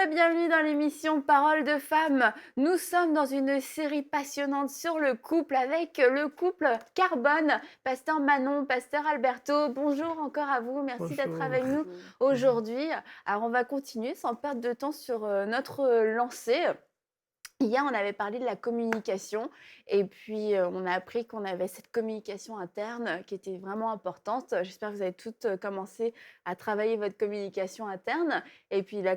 bienvenue dans l'émission Paroles de femmes. Nous sommes dans une série passionnante sur le couple avec le couple Carbone, Pasteur Manon, Pasteur Alberto. Bonjour encore à vous, merci d'être Bonjour. avec nous aujourd'hui. Alors on va continuer sans perdre de temps sur notre lancée. Hier, on avait parlé de la communication et puis on a appris qu'on avait cette communication interne qui était vraiment importante. J'espère que vous avez toutes commencé à travailler votre communication interne et puis la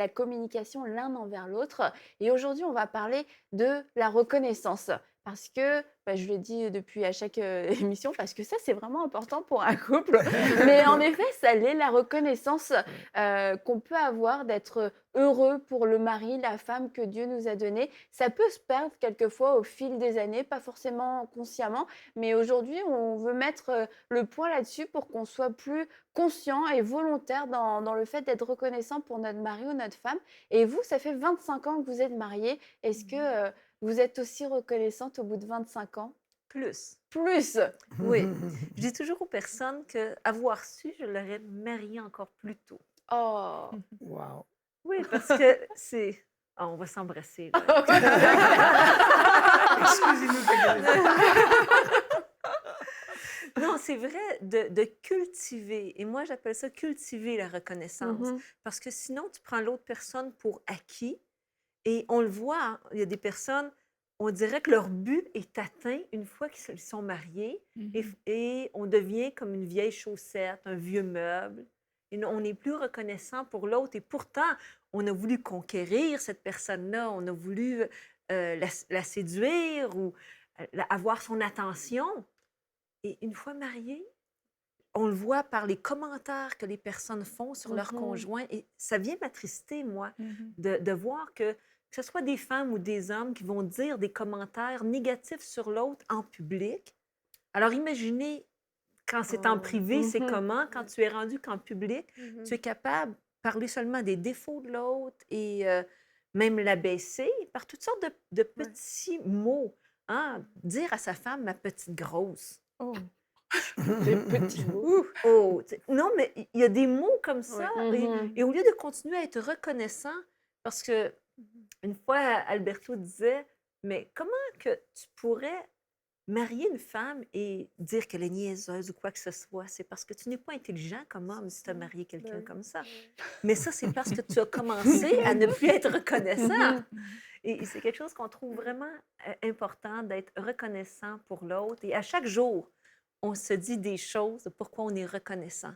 communication l'un envers l'autre. Et aujourd'hui, on va parler de la reconnaissance parce que, je le dis depuis à chaque émission, parce que ça, c'est vraiment important pour un couple. Mais en effet, ça l'est, la reconnaissance qu'on peut avoir d'être heureux pour le mari, la femme que Dieu nous a donné. Ça peut se perdre quelquefois au fil des années, pas forcément consciemment, mais aujourd'hui, on veut mettre le point là-dessus pour qu'on soit plus conscient et volontaire dans le fait d'être reconnaissant pour notre mari ou notre femme. Et vous, ça fait 25 ans que vous êtes mariés. Est-ce que vous êtes aussi reconnaissante au bout de 25 ans? Plus. Plus! Oui. Je dis toujours aux personnes qu'avoir su, je l'aurais marié encore plus tôt. Oh! Wow. Oui, parce que c'est... Ah, on va s'embrasser, là. Excusez-nous. Non, c'est vrai de cultiver. Et moi, j'appelle ça cultiver la reconnaissance. Mhm. Parce que sinon, tu prends l'autre personne pour acquis. Et on le voit, hein, il y a des personnes, on dirait que leur but est atteint une fois qu'ils sont mariés. Et on devient comme une vieille chaussette, un vieux meuble. Et on n'est plus reconnaissant pour l'autre. Et pourtant, on a voulu conquérir cette personne-là. On a voulu la séduire ou avoir son attention. Et une fois mariés, on le voit par les commentaires que les personnes font sur leur Mhm. conjoint. Et ça vient m'attrister, moi, Mhm. de voir que ce soit des femmes ou des hommes qui vont dire des commentaires négatifs sur l'autre en public. Alors imaginez, quand c'est en Oh. privé, c'est Mhm. comment? Quand tu es rendu qu'en public, tu es capable de parler seulement des défauts de l'autre et même l'abaisser par toutes sortes de petits mots. Hein? Dire à sa femme, ma petite grosse. Oh. Des petits mots. Oh, non, mais il y a des mots comme ça. Mhm. Et au lieu de continuer à être reconnaissant, parce que une fois, Alberto disait, mais comment que tu pourrais marier une femme et dire qu'elle est niaiseuse ou quoi que ce soit? C'est parce que tu n'es pas intelligent comme homme si tu as marié quelqu'un comme ça. Mais ça, c'est parce que tu as commencé à ne plus être reconnaissant. Et c'est quelque chose qu'on trouve vraiment important d'être reconnaissant pour l'autre. Et à chaque jour, on se dit des choses de pourquoi on est reconnaissant.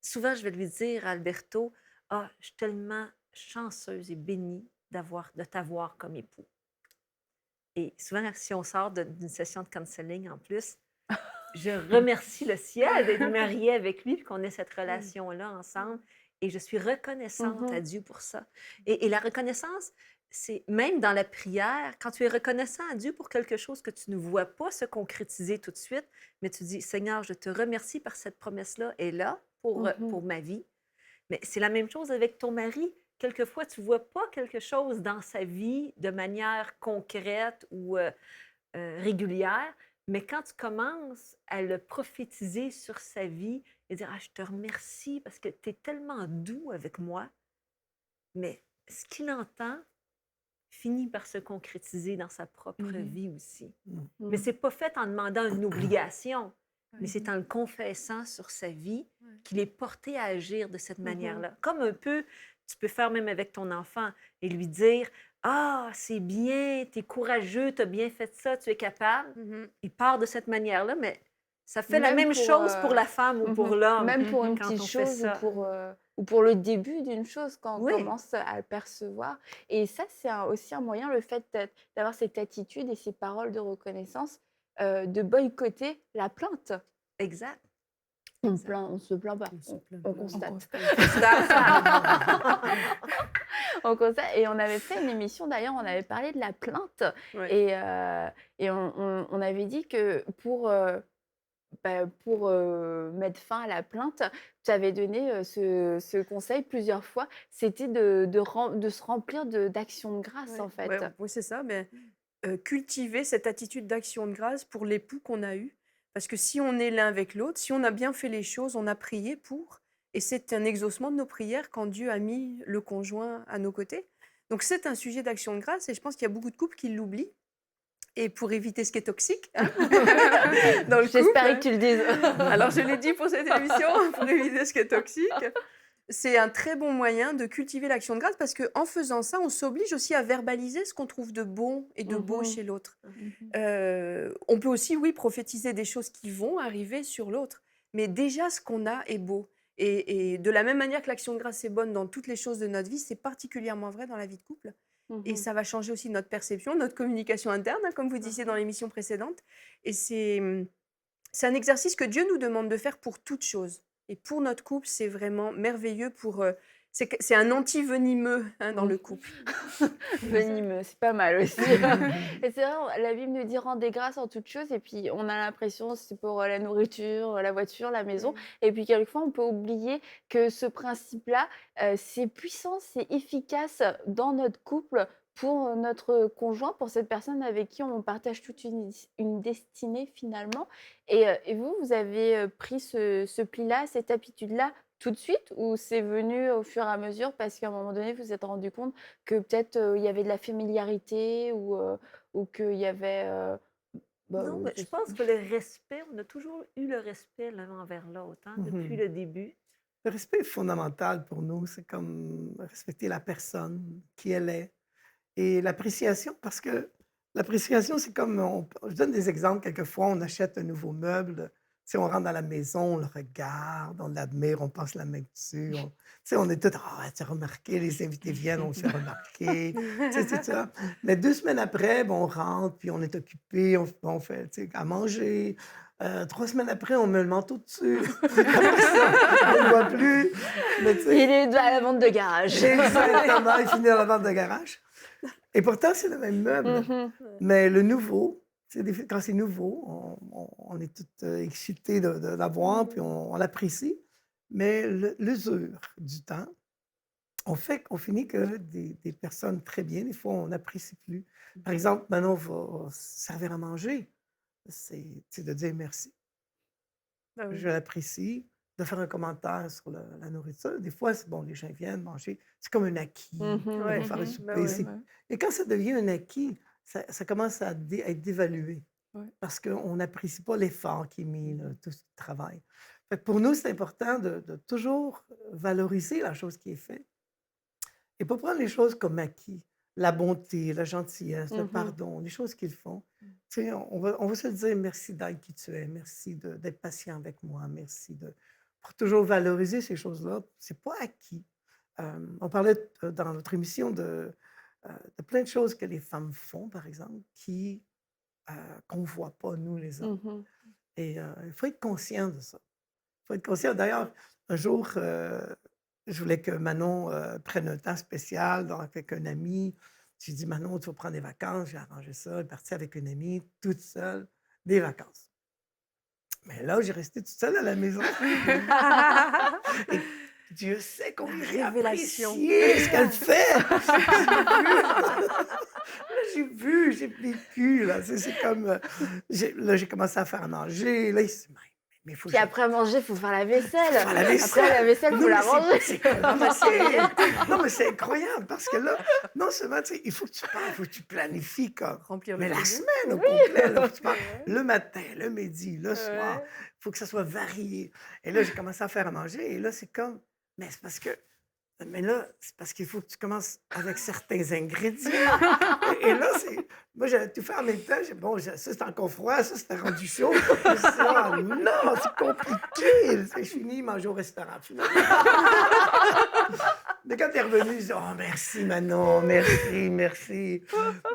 Souvent, je vais lui dire à Alberto, ah, je suis tellement chanceuse et bénie de t'avoir comme époux. Et souvent, si on sort d'une session de counseling en plus, je remercie le ciel d'être mariée avec lui et qu'on ait cette relation-là ensemble. Et je suis reconnaissante à Dieu pour ça. Et la reconnaissance, c'est même dans la prière, quand tu es reconnaissant à Dieu pour quelque chose que tu ne vois pas se concrétiser tout de suite, mais tu dis, Seigneur, je te remercie par cette promesse-là est là pour ma vie. Mais c'est la même chose avec ton mari. Quelquefois, tu ne vois pas quelque chose dans sa vie de manière concrète ou régulière, mais quand tu commences à le prophétiser sur sa vie et dire, ah, je te remercie parce que tu es tellement doux avec moi, mais ce qu'il entend finit par se concrétiser dans sa propre vie aussi. Mais ce n'est pas fait en demandant une obligation, mais c'est en le confessant sur sa vie qu'il est porté à agir de cette manière-là. Comme un peu, tu peux faire même avec ton enfant et lui dire, ah, c'est bien, tu es courageux, tu as bien fait ça, tu es capable. Il part de cette manière-là, mais ça fait la même chose pour la femme ou pour l'homme. Même pour une quand petite on fait chose ça. ou pour le début d'une chose, quand on Oui. commence à le percevoir. Et ça, c'est aussi un moyen, le fait d'avoir cette attitude et ces paroles de reconnaissance, de boycotter la plainte. Exact. On ne se plaint pas, on constate. On constate. Et on avait fait une émission, d'ailleurs, on avait parlé de la plainte. Et on avait dit que pour mettre fin à la plainte, tu avais donné ce conseil plusieurs fois, c'était de se remplir d'actions de grâce, en fait. Oui, c'est ça. Mais, cultiver cette attitude d'action de grâce pour l'époux qu'on a eu. Parce que si on est l'un avec l'autre, si on a bien fait les choses, on a prié pour, et c'est un exaucement de nos prières quand Dieu a mis le conjoint à nos côtés. Donc c'est un sujet d'action de grâce et je pense qu'il y a beaucoup de couples qui l'oublient. Et pour éviter ce qui est toxique hein, dans le couple, J'espérais que tu le dises. alors je l'ai dit pour cette émission, pour éviter ce qui est toxique, c'est un très bon moyen de cultiver l'action de grâce parce qu'en faisant ça, on s'oblige aussi à verbaliser ce qu'on trouve de bon et de beau Mhm. chez l'autre. Mhm. On peut aussi, oui, prophétiser des choses qui vont arriver sur l'autre, mais déjà ce qu'on a est beau. Et de la même manière que l'action de grâce est bonne dans toutes les choses de notre vie, c'est particulièrement vrai dans la vie de couple. Et Mhm. ça va changer aussi notre perception, notre communication interne, hein, comme vous disiez dans l'émission précédente. Et c'est un exercice que Dieu nous demande de faire pour toute chose. Et pour notre couple, c'est vraiment merveilleux. C'est un anti-venimeux hein, dans le couple. Venimeux, c'est pas mal aussi. Et c'est vrai, la Bible nous dit rendez grâce en toutes choses. Et puis, on a l'impression, c'est pour la nourriture, la voiture, la maison. Et puis, quelquefois, on peut oublier que ce principe-là, c'est puissant, c'est efficace dans notre couple pour notre conjoint, pour cette personne avec qui on partage toute une destinée finalement. Et vous, vous avez pris ce pli-là, cette habitude-là tout de suite ou c'est venu au fur et à mesure parce qu'à un moment donné, vous vous êtes rendu compte que peut-être, il y avait de la familiarité ou qu'il y avait, bah, Non, mais je je sais pense que le respect, on a toujours eu le respect l'un envers l'autre, hein, depuis Mhm. le début. Le respect est fondamental pour nous. C'est comme respecter la personne, qui elle est. Et l'appréciation, parce que l'appréciation, c'est comme, je donne des exemples, quelquefois, on achète un nouveau meuble, tu sais, on rentre dans la maison, on le regarde, on l'admire, on passe la main dessus, tu sais, on est tous, ah, tu as remarqué, les invités viennent, on le fait remarquer, tu sais, c'est ça. Mais 2 semaines après, bon, on rentre, puis on est occupé, on fait, tu sais, à manger. 3 semaines après, on met le manteau dessus. Après ça, on ne le voit plus. Mais tu sais, il est à la vente de garage. exactement, il finit dans la vente de garage. Et pourtant, c'est le même meuble. Mhm. Mais le nouveau, quand c'est nouveau, on est tous excités de l'avoir, puis on l'apprécie. Mais l'usure du temps, on fait qu'on finit que des personnes très bien, des fois, on n'apprécie plus. Par exemple, maintenant, on va se servir à manger. C'est de dire merci. Ah oui. Je l'apprécie. De faire un commentaire sur la nourriture. Des fois, c'est bon, les gens viennent manger. C'est comme un acquis. Mhm, On Ouais. va faire un mhm. souper. Bah ouais. Ouais. Et quand ça devient un acquis, ça commence à être dévalué Ouais. parce qu'on n'apprécie pas l'effort qui est mis, là, tout ce travail. Fait que pour nous, c'est important de toujours valoriser la chose qui est faite et pas prendre les choses comme acquis. La bonté, la gentillesse, le Mhm. pardon, les choses qu'ils font. Tu sais, on va se dire merci d'être qui tu es, merci d'être patient avec moi, merci pour toujours valoriser ces choses-là. C'est pas acquis. On parlait dans notre émission de plein de choses que les femmes font, par exemple, qu'on ne voit pas, nous, les hommes. Mhm. Et il faut être conscient de ça. Il faut être conscient. D'ailleurs, un jour, je voulais que Manon prenne un temps spécial avec un ami. J'ai dit, Manon, tu vas prendre des vacances. J'ai arrangé ça. Elle est partie avec une amie, toute seule, des vacances. Mais là, j'ai resté toute seule à la maison. Et Dieu sait combien j'ai Révélation. apprécié ce qu'elle fait. J'ai vu, j'ai vécu. Là, c'est comme, là, j'ai commencé à faire à manger. Là, il s'est dit, mais il faut que Puis je après manger, il faut faire la vaisselle. faire la vaisselle. Après la vaisselle, il faut Non, la mais ranger. non, mais c'est incroyable parce que là, non seulement, tu sais, il faut que tu parles, il faut que tu planifies comme. Remplir Mais le la frigo. semaine au complet, là, faut que tu parles le matin, le midi, le soir. Il faut que ça soit varié. Et là, j'ai commencé à faire à manger. Et là, c'est comme, mais c'est parce que. Mais là, c'est parce qu'il faut que tu commences avec certains ingrédients. Et là, moi, j'avais tout fait en même temps. Bon, ça, c'est encore froid, ça, c'était rendu chaud. Je me suis dit, ah non, c'est compliqué. Je finis manger au restaurant, finalement. Mais quand tu es revenu, je dis, oh, merci, Manon, merci, merci.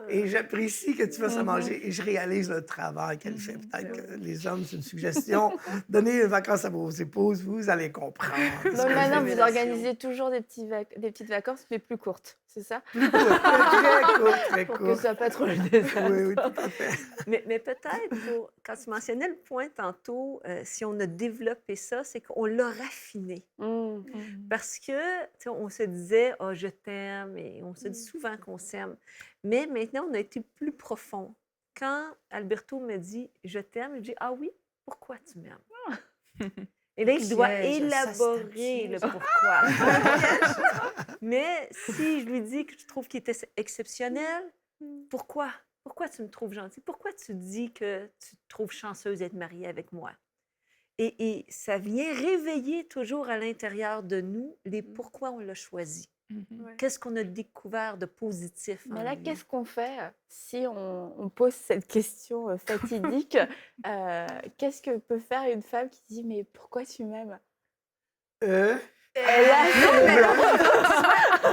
Et j'apprécie que tu fasses à manger et je réalise le travail qu'elle fait. Peut-être que les hommes, c'est une suggestion. Donnez les vacances à vos épouses, vous allez comprendre. Donc Ce que maintenant, je vous fais. organisez toujours des petites vacances, mais plus courtes, c'est ça? Plus court, très court, très Pour que court. ce soit pas trop le désastre. Oui, oui, tout à fait. Mais peut-être, quand tu mentionnais le point tantôt, si on a développé ça, c'est qu'on l'a raffiné. Mm. Parce que, tu sais, on se disait, oh, je t'aime, et on se dit souvent qu'on s'aime. Mais maintenant, on a été plus profond. Quand Alberto me dit, je t'aime, je dis, ah oui, pourquoi tu m'aimes? Et là, il doit piège, ça, c'est un élaborer le piège. pourquoi. Mais si je lui dis que je trouve qu'il était exceptionnel, pourquoi? Pourquoi tu me trouves gentil? Pourquoi tu dis que tu te trouves chanceuse d'être mariée avec moi? Et ça vient réveiller toujours à l'intérieur de nous les pourquoi on l'a choisi. Ouais. Qu'est-ce qu'on a découvert de positif en Mais là, lui? qu'est-ce qu'on fait si on pose cette question fatidique? Qu'est-ce que peut faire une femme qui dit mais pourquoi tu m'aimes? Euh, Et là, c'est le blanc.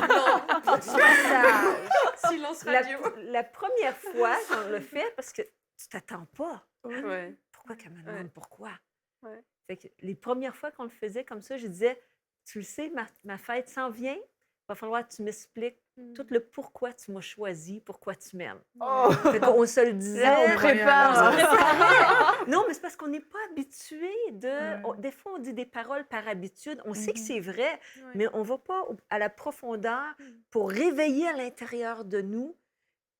Non, Ça- silence la, radio. la première fois qu'on le fait, parce que tu t'attends pas. Ouais. Pourquoi qu'elle me demande Ouais. pourquoi? Ouais. Fait que les premières fois qu'on le faisait comme ça, je disais, tu le sais, ma fête s'en vient, il va falloir que tu m'expliques tout le pourquoi tu m'as choisi, pourquoi tu m'aimes. Oh, Fait qu'on se le disait. là, on on prépare. se préparait. Non, mais c'est parce qu'on n'est pas habitué de... Ouais. Des fois, on dit des paroles par habitude. On sait que Mhm. c'est vrai, Ouais. mais on ne va pas à la profondeur Mm. pour réveiller à l'intérieur de nous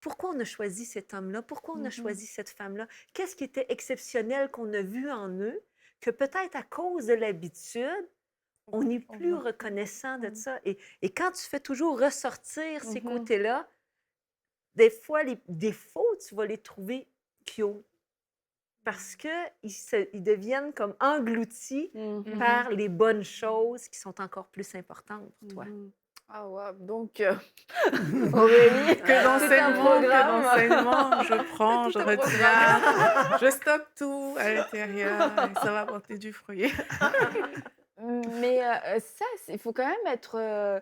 pourquoi on a choisi cet homme-là, pourquoi on a Mhm. choisi cette femme-là, qu'est-ce qui était exceptionnel qu'on a vu en eux, que peut-être à cause de l'habitude, on n'est On plus voit. reconnaissant de Mhm. ça. Et quand tu fais toujours ressortir ces Mhm. côtés-là, des fois, les défauts, tu vas les trouver cute parce qu'ils deviennent comme engloutis Mhm. par les bonnes choses qui sont encore plus importantes pour toi. Mhm. Ah ouais, donc Aurélie, Que c'est un d'enseignement, programme. je prends, je Tout un retiens, je stocke tout à l'intérieur et ça va porter du fruit. Mais ça, il faut quand même être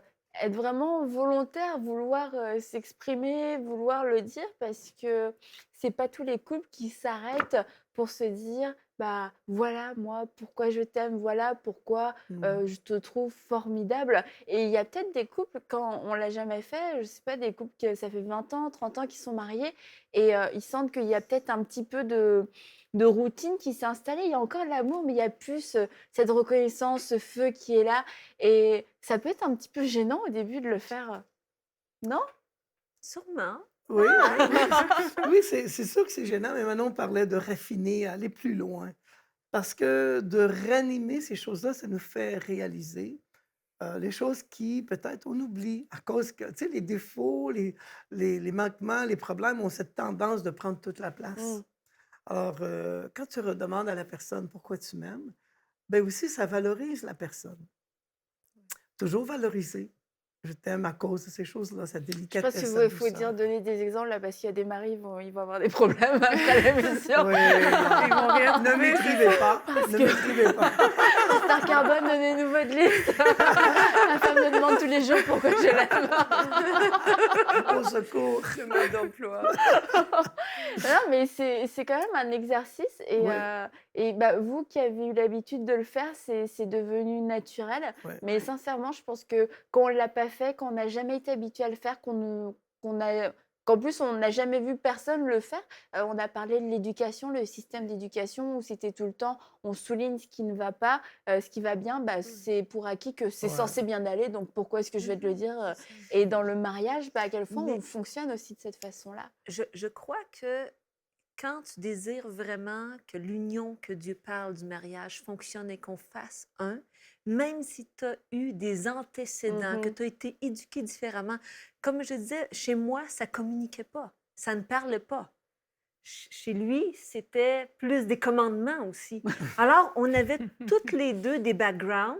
vraiment volontaire, vouloir s'exprimer, vouloir le dire, parce que c'est pas tous les couples qui s'arrêtent pour se dire, bah voilà, moi, pourquoi je t'aime, voilà pourquoi je te trouve formidable. Et il y a peut-être des couples, quand on l'a jamais fait, je sais pas, des couples que ça fait 20 ans, 30 ans qui sont mariés, et ils sentent qu'il y a peut-être un petit peu de routine qui s'est installée. Il y a encore de l'amour, mais il y a plus cette reconnaissance, ce feu qui est là. Et ça peut être un petit peu gênant au début de le faire, non? Sûrement. Oui, oui, c'est sûr que c'est gênant, mais maintenant on parlait de raffiner, aller plus loin. Parce que de ranimer ces choses-là, ça nous fait réaliser les choses qui, peut-être, on oublie à cause que, tu sais, les défauts, les manquements, les problèmes ont cette tendance de prendre toute la place. Mm. Alors, quand tu redemandes à la personne pourquoi tu m'aimes, ben aussi, ça valorise la personne. Toujours valoriser. Je t'aime à cause de ces choses-là, cette Je pense délicatesse, qu'il cette faut dire, douceur. donner des exemples là, parce qu'il y a des maris, ils vont avoir des problèmes après l'émission. Oui, Ils vont rien ne trouver. m'écrivez pas, Parce ne que m'écrivez pas. Star Carbone, donnez-nous votre liste. La femme me demande tous les jours pourquoi je l'aime. Au secours. Le mode d'emploi. Non, mais c'est quand même un exercice. Oui. Et bah, vous qui avez eu l'habitude de le faire, c'est devenu naturel. Ouais. Mais sincèrement, je pense que quand on ne l'a pas fait, quand on n'a jamais été habitué à le faire, qu'en plus on n'a jamais vu personne le faire, on a parlé de l'éducation, le système d'éducation où c'était tout le temps, on souligne ce qui ne va pas, ce qui va bien, bah, c'est pour acquis que c'est Ouais. censé bien aller, donc pourquoi est-ce que je vais te le dire C'est ça. Et dans le mariage, bah, à quel point Mais- on fonctionne aussi de cette façon-là. Je crois que quand tu désires vraiment que l'union que Dieu parle du mariage fonctionne et qu'on fasse un, même si tu as eu des antécédents, que Mhm. tu as été éduqué différemment, comme je disais, chez moi, ça communiquait pas, ça ne parlait pas. Chez lui, c'était plus des commandements aussi. Alors, on avait toutes les deux des backgrounds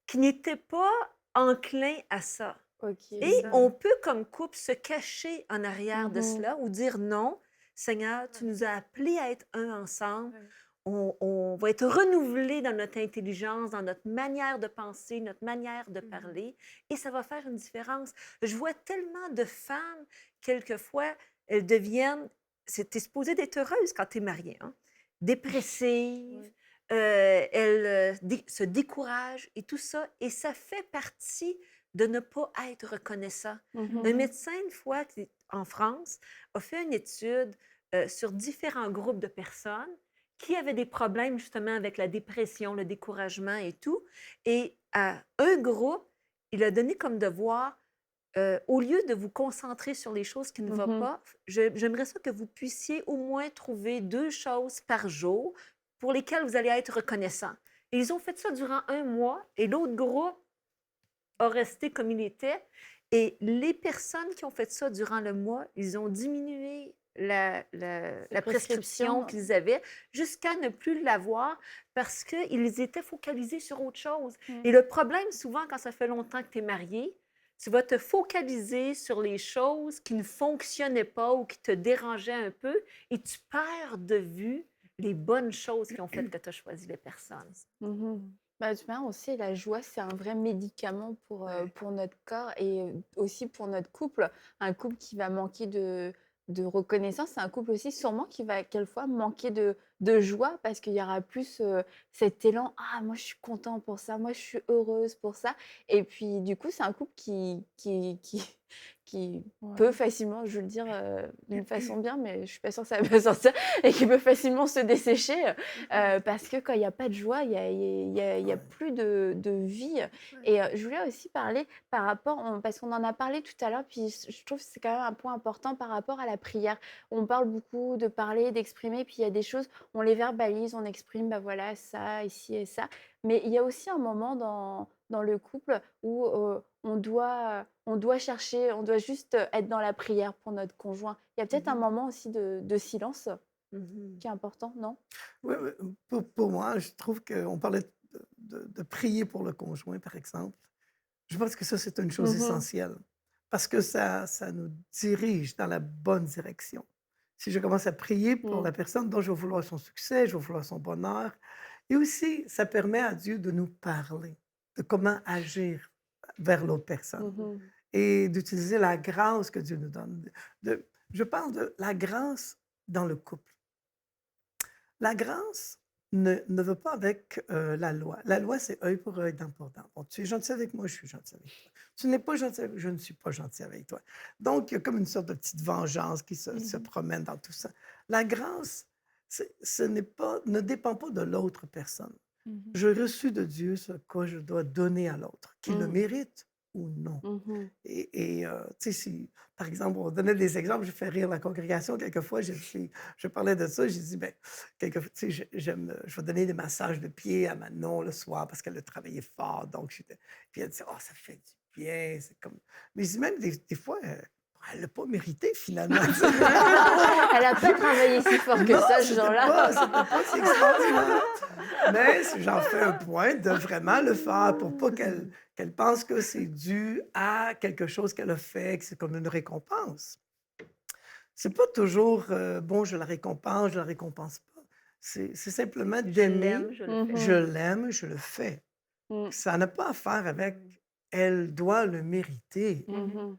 qui n'étaient pas enclins à ça. Ok. Et ça. on peut, comme couple, se cacher en arrière de Mhm. cela ou dire non, Seigneur, tu nous as appelés à être un ensemble. Ouais. On va être renouvelés dans notre intelligence, dans notre manière de penser, notre manière de parler, et ça va faire une différence. Je vois tellement de femmes, quelquefois, elles deviennent, t'es supposée d'être heureuse quand tu es mariée, hein? Dépressive, elles se découragent et tout ça, et ça fait partie de ne pas être reconnaissant. Mhm. Un médecin, une fois, en France, a fait une étude sur différents groupes de personnes qui avaient des problèmes justement avec la dépression, le découragement et tout. Et à un groupe, il a donné comme devoir, au lieu de vous concentrer sur les choses qui ne vont Mhm. pas, j'aimerais ça que vous puissiez au moins trouver 2 choses par jour pour lesquelles vous allez être reconnaissant. Et ils ont fait ça durant 1 mois et l'autre groupe a resté comme il était. Et les personnes qui ont fait ça durant le mois, ils ont diminué la prescription prescriptions. qu'ils avaient jusqu'à ne plus l'avoir parce qu'ils étaient focalisés sur autre chose. Mm. Et le problème, souvent, quand ça fait longtemps que tu es marié, tu vas te focaliser sur les choses qui ne fonctionnaient pas ou qui te dérangeaient un peu et tu perds de vue les bonnes choses qui ont fait que tu as choisi les personnes. Mhm. Bah, de toute manière aussi, la joie, c'est un vrai médicament pour notre corps et aussi pour notre couple. Un couple qui va manquer de reconnaissance, c'est un couple aussi sûrement qui va quelquefois manquer de joie parce qu'il y aura plus cet élan, ah, moi je suis content pour ça, moi je suis heureuse pour ça. Et puis du coup, c'est un couple qui peut Ouais. facilement, je veux le dire d'une façon bien, mais je suis pas sûre que ça va sortir, et qui peut facilement se dessécher. Parce que quand il y a pas de joie, il y a Ouais. plus de vie. Et je voulais aussi parler par rapport, parce qu'on en a parlé tout à l'heure, puis je trouve que c'est quand même un point important par rapport à la prière. On parle beaucoup de parler, d'exprimer, puis il y a des choses, on les verbalise, on exprime, bah voilà, ça, ici et ça. Mais il y a aussi un moment dans le couple où on doit chercher, on doit juste être dans la prière pour notre conjoint. Il y a peut-être un moment aussi de silence Mhm. qui est important, non? Oui, oui, pour moi, je trouve qu'on parlait de prier pour le conjoint, par exemple. Je pense que ça, c'est une chose Mhm. essentielle parce que ça nous dirige dans la bonne direction. Si je commence à prier pour Mm. la personne dont je vais vouloir son succès, je vais vouloir son bonheur, et aussi, ça permet à Dieu de nous parler, de comment agir vers l'autre personne Mhm. et d'utiliser la grâce que Dieu nous donne. Je parle de la grâce dans le couple. La grâce ne va pas avec la loi. La loi, c'est œil pour œil, dent pour dent. Bon, tu es gentil avec moi, je suis gentil avec toi. Tu n'es pas gentil avec je ne suis pas gentil avec toi. Donc, il y a comme une sorte de petite vengeance qui se Mhm. promène dans tout ça. La grâce, ce n'est pas, ne dépend pas de l'autre personne. Mhm. J'ai reçu de Dieu ce que je dois donner à l'autre, qu'il le Mhm. mérite ou non. Mhm. Tu sais, si, par exemple, on donnait des exemples, je fais rire la congrégation. Quelquefois, je parlais de ça, j'ai dit, ben, tu sais, je vais donner des massages de pieds à Manon le soir parce qu'elle a travaillé fort. Donc, puis elle dit, oh, ça fait du bien. C'est comme... Mais je dis même, des fois, elle l'a pas mérité finalement. Tu sais. Elle a pas travaillé si fort que Non, ça, ce c'était genre-là. pas si extraordinaire. Mais j'en fais un point de vraiment le faire pour pas qu'elle pense que c'est dû à quelque chose qu'elle a fait, que c'est comme une récompense. C'est pas toujours bon, je la récompense, je la récompense pas. C'est simplement Je l'aime, d'aimer, je le fais. je Mhm. l'aime, je le fais. Mm. Ça n'a pas à faire avec elle doit le mériter. Mhm.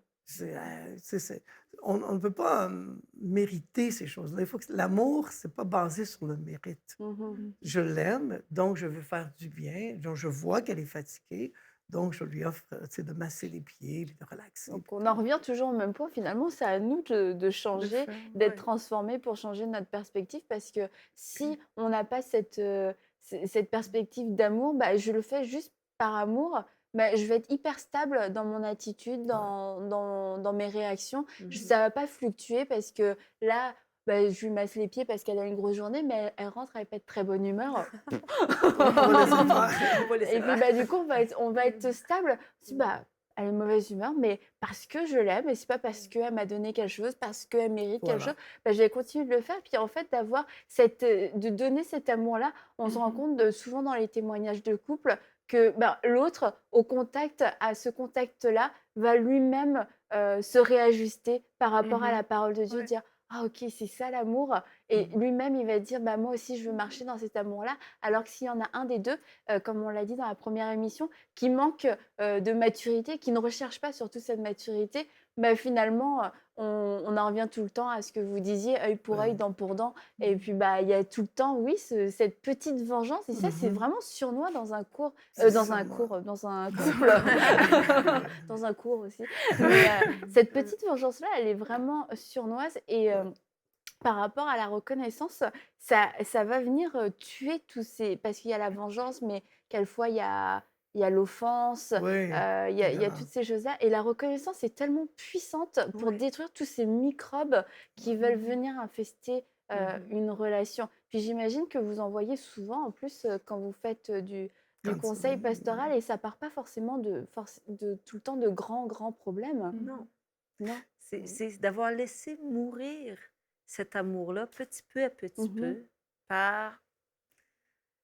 On ne peut pas mériter ces choses-là. Il faut que l'amour, c'est pas basé sur le mérite. Mhm. Je l'aime, donc je veux faire du bien. Donc je vois qu'elle est fatiguée, donc je lui offre tu sais, de masser les pieds, puis de relaxer. Donc Puis on en revient toujours au même point. Finalement, c'est à nous de changer, faire, d'être ouais. transformés pour changer notre perspective. Parce que si on n'a pas cette perspective d'amour, bah, je le fais juste par amour. Bah, je vais être hyper stable dans mon attitude, Ouais. dans mes réactions. Mhm. Ça ne va pas fluctuer parce que là, bah, je lui masse les pieds parce qu'elle a une grosse journée, mais elle rentre, elle n'est pas de très bonne humeur. On va laisser faire. On va laisser Et puis, faire. bah, du coup, on va être stable. Si, bah, elle est de mauvaise humeur, mais parce que je l'aime, et c'est pas parce qu'elle m'a donné quelque chose, parce qu'elle mérite quelque chose, Voilà. bah, je vais continuer de le faire. Puis en fait, de donner cet amour-là, on se rend compte souvent dans les témoignages de couple que bah, l'autre, à ce contact-là, va lui-même se réajuster par rapport à la parole de Dieu, Ouais. dire ah ok, c'est ça l'amour. Et lui-même, il va dire bah, moi aussi, je veux marcher dans cet amour-là. Alors que s'il y en a un des deux, comme on l'a dit dans la première émission, qui manque de maturité, qui ne recherche pas surtout cette maturité, bah, finalement, on en revient tout le temps à ce que vous disiez, œil pour œil, Ouais. dent pour dent. Et puis, bah, il y a tout le temps, oui, cette petite vengeance. Et ça, c'est Mhm. vraiment sournois dans un cours, C'est dans un sûrement. cours, dans un couple, dans un cours aussi. Mais cette petite vengeance-là, elle est vraiment surnoise. Et par rapport à la reconnaissance, ça va venir tuer tous ces... Parce qu'il y a la vengeance, mais quelquefois, il y a l'offense, Oui, il y a évidemment. toutes ces choses-là. Et la reconnaissance est tellement puissante pour Ouais. détruire tous ces microbes qui veulent venir infester Mhm. une relation. Puis j'imagine que vous en voyez souvent en plus, quand vous faites, du Quand conseil oui, pastoral et ça part pas forcément de tout le temps de grands problèmes, Non, non? c'est d'avoir laissé mourir cet amour-là petit peu à petit Mmh. peu par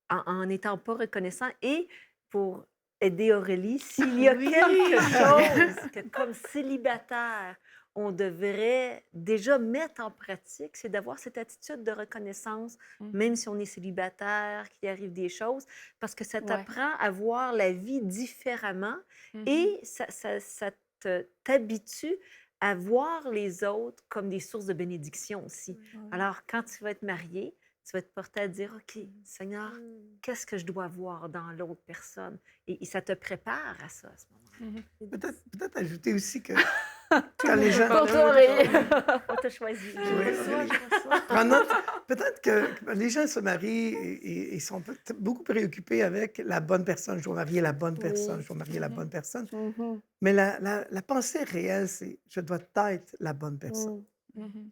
en n'étant pas reconnaissant et pour aider Aurélie, s'il y a Oui! quelque chose que comme célibataire, on devrait déjà mettre en pratique, c'est d'avoir cette attitude de reconnaissance, même si on est célibataire, qu'il arrive des choses, parce que ça Ouais. t'apprend à voir la vie différemment Mmh. et ça t'habitue à voir les autres comme des sources de bénédiction aussi. Ouais. Alors, quand tu vas être marié, tu vas être porté à dire, OK, Seigneur, Mmh. qu'est-ce que je dois voir dans l'autre personne? Et ça te prépare à ça, à ce moment-là. Mmh. Peut-être ajouter aussi que Tout quand le monde les peut gens... Pour parler toi, en Aurélie. même temps. On t'a choisi. Oui, Je reçois. Peut-être que les gens se marient et sont beaucoup préoccupés avec la bonne personne. Je dois marier la bonne personne, Oui. je dois marier la bonne personne. Mmh. Mais la pensée réelle, c'est je dois être la bonne personne. Mmh. Mmh.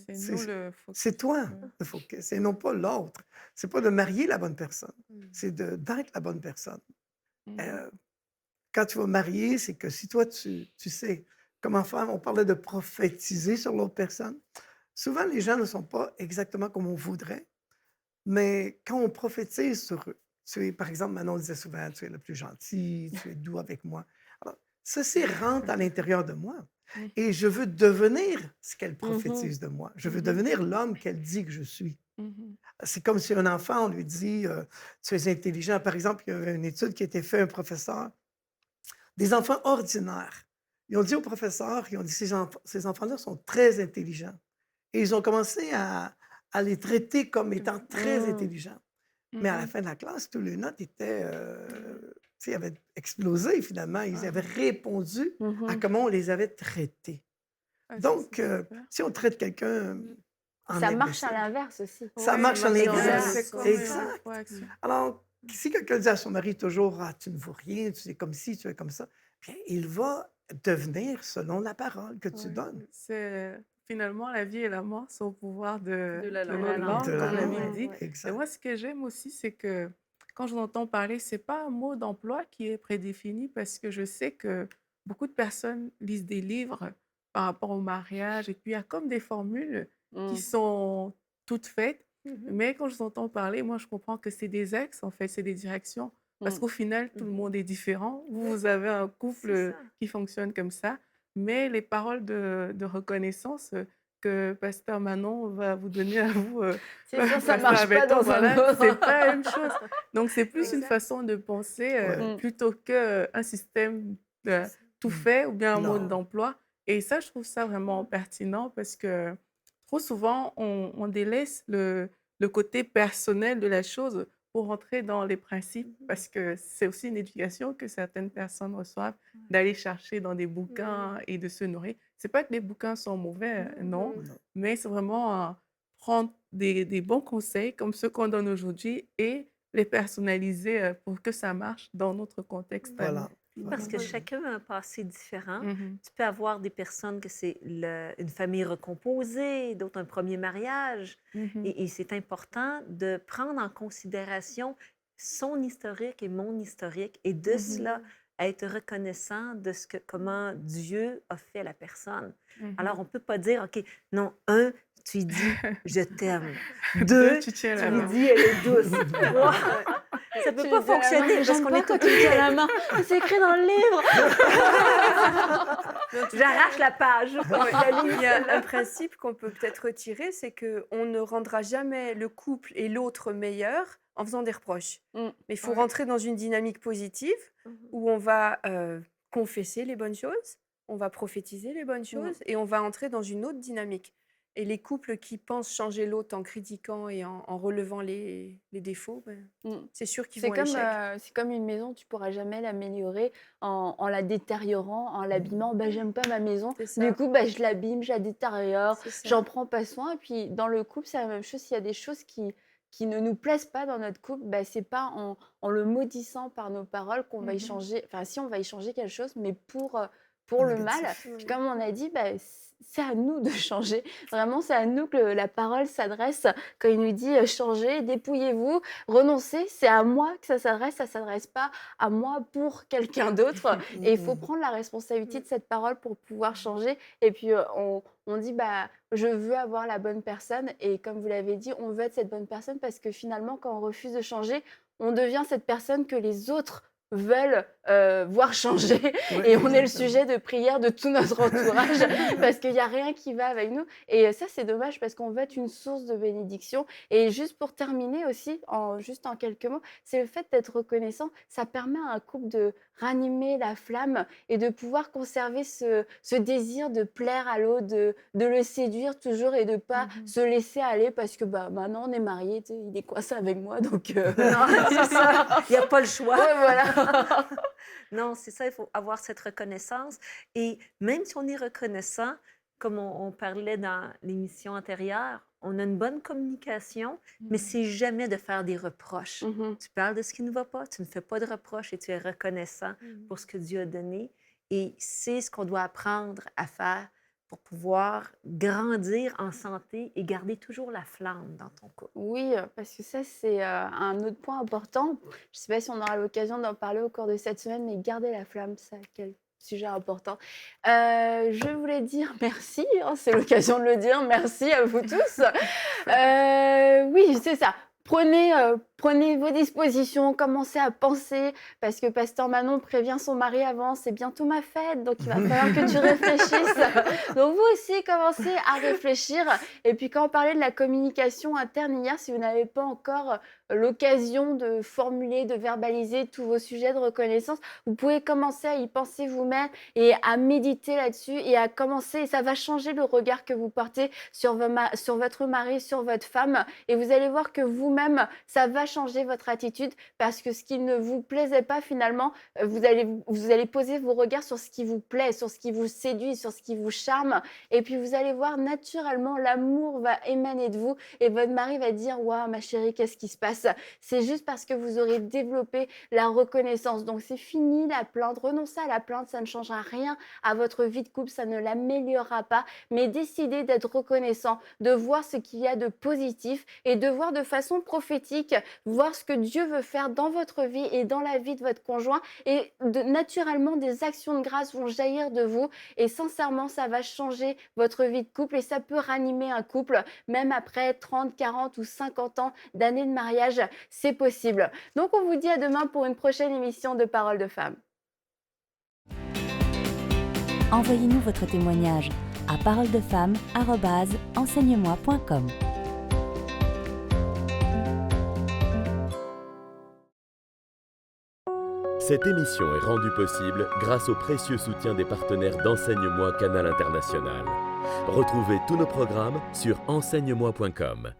C'est C'est nous le c'est focus. toi Ouais. le focus et non pas l'autre. C'est pas de marier la bonne personne, Mmh. c'est d'être la bonne personne. Mmh. Euh, Quand tu vas marier, c'est que si toi, tu sais comment faire, on parlait de prophétiser sur l'autre personne. Souvent, les gens ne sont pas exactement comme on voudrait, mais quand on prophétise sur eux, tu es, par exemple, Manon disait souvent, tu es le plus gentil, tu es doux avec moi. Alors, ceci rentre à l'intérieur de moi Mmh. et je veux devenir ce qu'elle Mmh. prophétise de moi. Je veux Mmh. devenir l'homme qu'elle dit que je suis. Mmh. C'est comme si un enfant, on lui dit, tu es intelligent. Par exemple, il y avait une étude qui a été faite, un professeur, des enfants ordinaires. Ils ont dit au professeur, ils ont dit, ces enfants-là sont très intelligents. Et ils ont commencé à les traiter comme étant très Mmh. intelligents. Mais à la Mmh. fin de la classe, tous les notes étaient, tu sais, avaient explosé finalement. Ils avaient répondu à Mmh. comment on les avait traités. Ah, ça, Donc, c'est super. si on traite quelqu'un en Ça marche à imbécile, l'inverse aussi. ça Oui, marche en marche à l'inverse. l'inverse. c'est comme une Exact. proaction. Alors, si quelqu'un dit à son mari toujours, ah, tu ne vaux rien, tu es comme ci, tu es comme ça, bien, il va devenir selon la parole que tu Ouais. donnes. C'est finalement la vie et la mort sont au pouvoir De la de langue. notre la langue. De langue, la comme la Ouais, Bible langue. ouais. dit. Et Exact. moi, ce que j'aime aussi, c'est que quand je l'entends parler, c'est pas un mot d'emploi qui est prédéfini parce que je sais que beaucoup de personnes lisent des livres par rapport au mariage et puis il y a comme des formules qui Mmh. sont toutes faites. Mhm. Mais quand je l'entends parler, moi, je comprends que c'est des axes, en fait, c'est des directions. Parce Mmh. qu'au final, tout le Mhm. monde est différent. Vous avez un C'est couple ça. qui fonctionne comme ça. Mais les paroles de reconnaissance que Pasteur Manon va vous donner à vous, C'est sûr, ça Pasteur marche pas Alberto, dans un voilà, autre. c'est pas la même chose. Donc, c'est plus une Exact. façon de penser Ouais. Mmh. plutôt qu'un système C'est ça. tout Mm. fait ou bien un mode Non. d'emploi. Et ça, je trouve ça vraiment pertinent parce que trop souvent, on délaisse le côté personnel de la chose pour rentrer dans les principes Mhm. parce que c'est aussi une éducation que certaines personnes reçoivent d'aller chercher dans des bouquins et de se nourrir. C'est pas que les bouquins sont mauvais, non, Non. mais c'est vraiment prendre des bons conseils comme ceux qu'on donne aujourd'hui et les personnaliser pour que ça marche dans notre contexte à nous. Voilà. Parce que Voilà. chacun a un passé différent. Mhm. Tu peux avoir des personnes que c'est une famille recomposée, d'autres un premier mariage. Mhm. Et c'est important de prendre en considération son historique et mon historique et de Mhm. cela être reconnaissant de comment Dieu a fait la personne. Mhm. Alors, on ne peut pas dire, OK, non, tu lui dis, je t'aime. Deux, 2, tu tiens tu la lui main. dis, elle est douce. 3, ça ne peut Tu pas lui tiens la main, fonctionner mais parce j'aime qu'on pas est quand tout tu me tiens la main. C'est écrit dans le livre. J'arrache la page. La ligne, Il y a un principe qu'on peut peut-être retirer, c'est qu'on ne rendra jamais le couple et l'autre meilleur en faisant des reproches. Mmh. Mais il faut Ouais. rentrer dans une dynamique positive où on va confesser les bonnes choses, on va prophétiser les bonnes choses et on va entrer dans une autre dynamique. Et les couples qui pensent changer l'autre en critiquant et en relevant les défauts, Mmh. c'est sûr qu'ils C'est vont à comme, l'échec. c'est comme une maison, tu pourras jamais l'améliorer en la détériorant, en l'abîmant. Bah, j'aime pas ma maison, C'est ça. du coup, bah, je l'abîme, je la détériore, C'est ça. j'en prends pas soin. Et puis dans le couple, c'est la même chose. S'il y a des choses qui ne nous plaisent pas dans notre couple, bah, c'est pas en le maudissant par nos paroles qu'on va y Mhm. changer. Enfin, si on va y changer quelque chose, mais pour le mal. Négatif. Puis Oui. comme on a dit, c'est à nous de changer. Vraiment, c'est à nous que la parole s'adresse quand il nous dit changez, dépouillez-vous, renoncez. C'est à moi que ça s'adresse pas à moi pour quelqu'un d'autre. Et il faut Mm. prendre la responsabilité Mm. de cette parole pour pouvoir changer. Et puis, on dit, je veux avoir la bonne personne. Et comme vous l'avez dit, on veut être cette bonne personne parce que finalement, quand on refuse de changer, on devient cette personne que les autres veulent voir changer. Oui, Et on est le exactement. sujet de prière de tout notre entourage parce qu'il n'y a rien qui va avec nous. Et ça, c'est dommage parce qu'on veut être une source de bénédiction. Et juste pour terminer aussi, juste en quelques mots, c'est le fait d'être reconnaissant. Ça permet à un couple de ranimer la flamme et de pouvoir conserver ce désir de plaire à l'autre, de le séduire toujours et de pas se laisser aller parce que maintenant on est mariés, tu sais, il est coincé avec moi. Donc, Non, c'est ça. Il n'y a pas le choix. ouais, voilà. Non, c'est ça, il faut avoir cette reconnaissance. Et même si on est reconnaissant, comme on parlait dans l'émission antérieure, on a une bonne communication, mais c'est jamais de faire des reproches. Mhm. Tu parles de ce qui ne va pas, tu ne fais pas de reproches et tu es reconnaissant pour ce que Dieu a donné. Et c'est ce qu'on doit apprendre à faire pour pouvoir grandir en santé et garder toujours la flamme dans ton couple. Oui, parce que ça, c'est un autre point important. Je ne sais pas si on aura l'occasion d'en parler au cours de cette semaine, mais garder la flamme, ça, quel sujet important. Je voulais dire merci, hein, c'est l'occasion de le dire, merci à vous tous. Oui, c'est ça. Prenez vos dispositions, commencez à penser, parce que Pasteur Manon prévient son mari avant, c'est bientôt ma fête, donc il va falloir que tu réfléchisses. Donc vous aussi, commencez à réfléchir. Et puis quand on parlait de la communication interne hier, si vous n'avez pas encore l'occasion de formuler, de verbaliser tous vos sujets de reconnaissance, vous pouvez commencer à y penser vous-même et à méditer là-dessus et à commencer, et ça va changer le regard que vous portez sur votre mari, sur votre femme, et vous allez voir que vous-même, ça va changer votre attitude parce que ce qui ne vous plaisait pas finalement, vous allez poser vos regards sur ce qui vous plaît, sur ce qui vous séduit, sur ce qui vous charme, et puis vous allez voir naturellement l'amour va émaner de vous et votre mari va dire « Waouh, ma chérie, qu'est-ce qui se passe ?» C'est juste parce que vous aurez développé la reconnaissance. Donc c'est fini la plainte, renoncez à la plainte, ça ne changera rien à votre vie de couple, ça ne l'améliorera pas, mais décidez d'être reconnaissant, de voir ce qu'il y a de positif et de voir de façon prophétique, voir ce que Dieu veut faire dans votre vie et dans la vie de votre conjoint, et naturellement des actions de grâce vont jaillir de vous et sincèrement ça va changer votre vie de couple et ça peut ranimer un couple même après 30, 40 ou 50 ans d'années de mariage, c'est possible. Donc on vous dit à demain pour une prochaine émission de Paroles de Femmes. Envoyez-nous votre témoignage à paroledefemme@enseigne-moi.com. Cette émission est rendue possible grâce au précieux soutien des partenaires d'Enseigne-moi Canal International. Retrouvez tous nos programmes sur enseigne-moi.com.